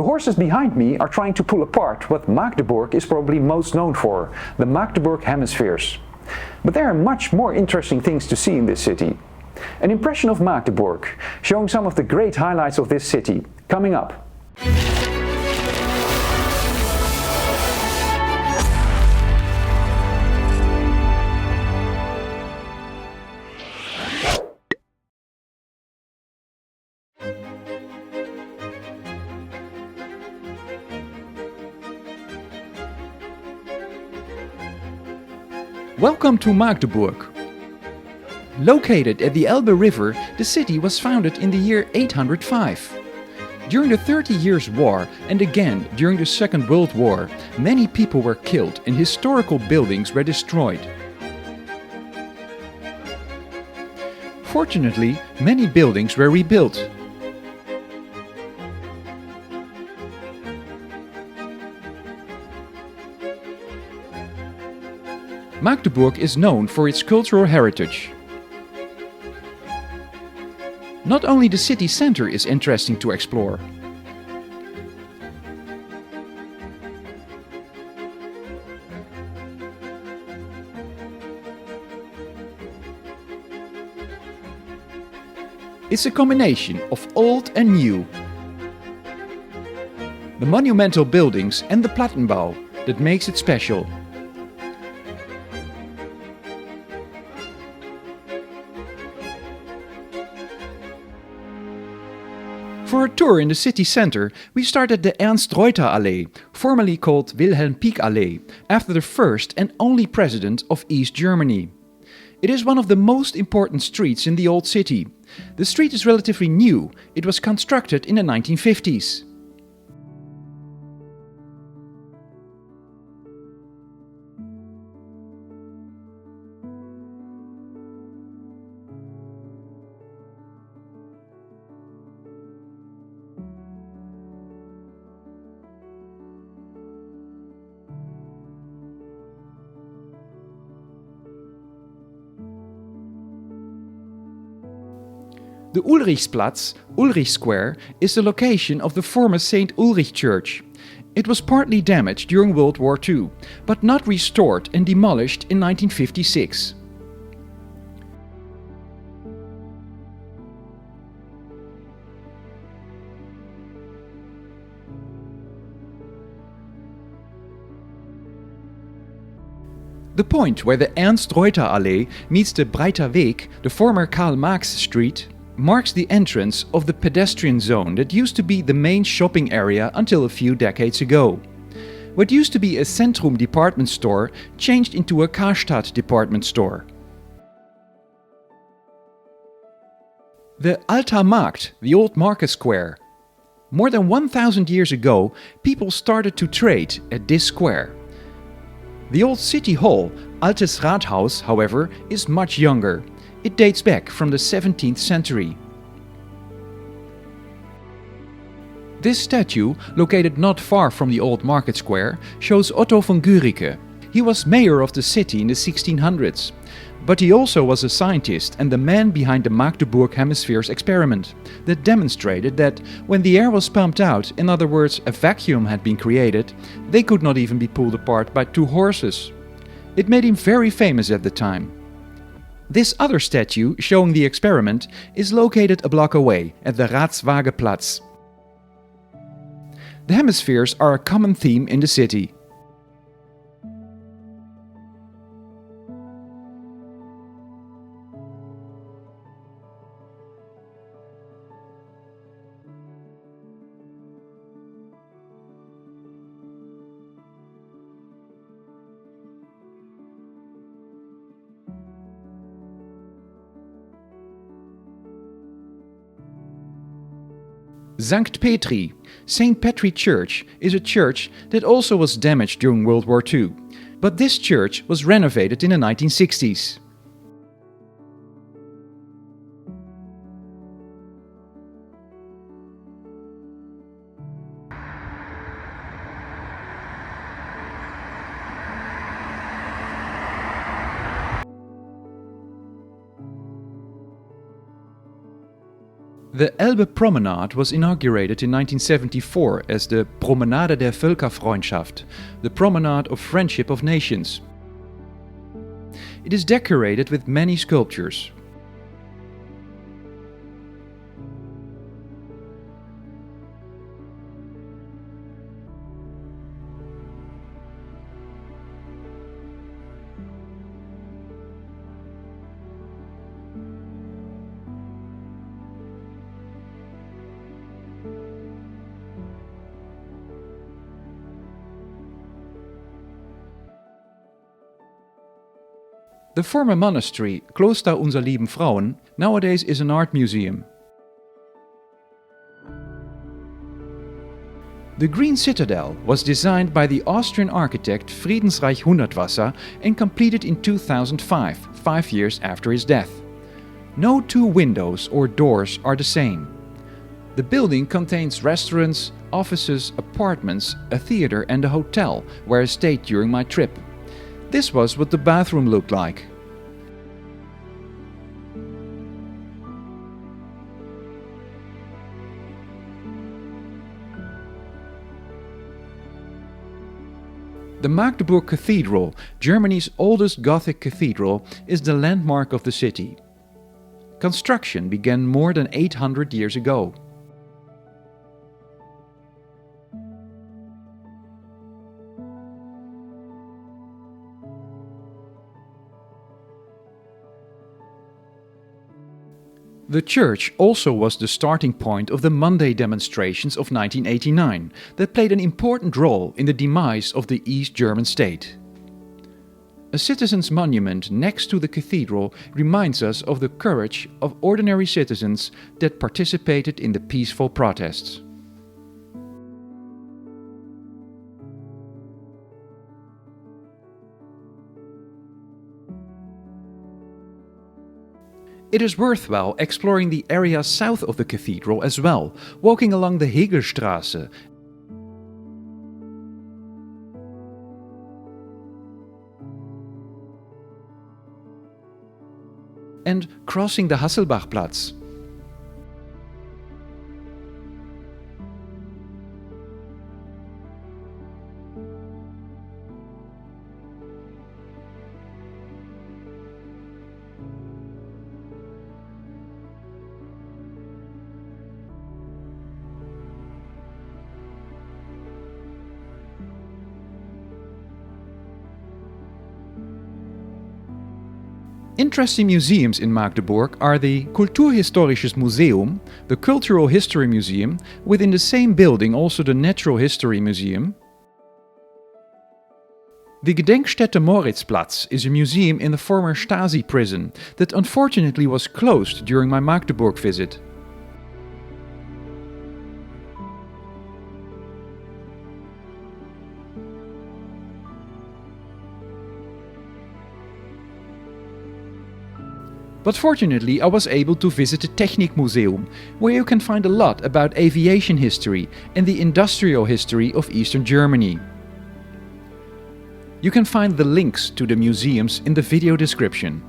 The horses behind me are trying to pull apart what Magdeburg is probably most known for, the Magdeburg hemispheres. But there are much more interesting things to see in this city. An impression of Magdeburg, showing some of the great highlights of this city, coming up. Welcome to Magdeburg. Located at the Elbe River, the city was founded in the year 805. During the 30 Years' War and again during the Second World War, many people were killed and historical buildings were destroyed. Fortunately, many buildings were rebuilt. Magdeburg is known for its cultural heritage. Not only the city center is interesting to explore. It's a combination of old and new. The monumental buildings and the Plattenbau that makes it special. For a tour in the city center, we start at the Ernst-Reuter-Allee, formerly called Wilhelm-Pieck-Allee, after the first and only president of East Germany. It is one of the most important streets in the old city. The street is relatively new. It was constructed in the 1950s. The Ulrichsplatz, Ulrich Square, is the location of the former St. Ulrich Church. It was partly damaged during World War II, but not restored and demolished in 1956. The point where the Ernst-Reuter-Allee meets the Breiter Weg, the former Karl Marx Street, marks the entrance of the pedestrian zone that used to be the main shopping area until a few decades ago. What used to be a Centrum department store changed into a Karstadt department store. The Alter Markt, the old market square. More than 1000 years ago, people started to trade at this square. The old city hall, Altes Rathaus, however, is much younger. It dates back from the 17th century. This statue, located not far from the old market square, shows Otto von Guericke. He was mayor of the city in the 1600s, but he also was a scientist and the man behind the Magdeburg hemispheres experiment that demonstrated that when the air was pumped out, in other words a vacuum had been created, they could not even be pulled apart by two horses. It made him very famous at the time. This other statue, showing the experiment, is located a block away at the Ratswagenplatz. The hemispheres are a common theme in the city. Sankt Petri, St. Petri Church, is a church that also was damaged during World War II, but this church was renovated in the 1960s. The Elbe Promenade was inaugurated in 1974 as the Promenade der Völkerfreundschaft, the Promenade of Friendship of Nations. It is decorated with many sculptures. The former monastery, Kloster Unser Lieben Frauen, nowadays is an art museum. The Green Citadel was designed by the Austrian architect Friedensreich Hundertwasser and completed in 2005, 5 years after his death. No two windows or doors are the same. The building contains restaurants, offices, apartments, a theater and a hotel, where I stayed during my trip. This was what the bathroom looked like. The Magdeburg Cathedral, Germany's oldest Gothic cathedral, is the landmark of the city. Construction began more than 800 years ago. The church also was the starting point of the Monday demonstrations of 1989 that played an important role in the demise of the East German state. A citizens' monument next to the cathedral reminds us of the courage of ordinary citizens that participated in the peaceful protests. It is worthwhile exploring the area south of the cathedral as well, walking along the Hegelstraße and crossing the Hasselbachplatz. Interesting museums in Magdeburg are the Kulturhistorisches Museum, the Cultural History Museum, within the same building also the Natural History Museum. The Gedenkstätte Moritzplatz is a museum in the former Stasi prison that unfortunately was closed during my Magdeburg visit. But fortunately I was able to visit the Technikmuseum, where you can find a lot about aviation history and the industrial history of Eastern Germany. You can find the links to the museums in the video description.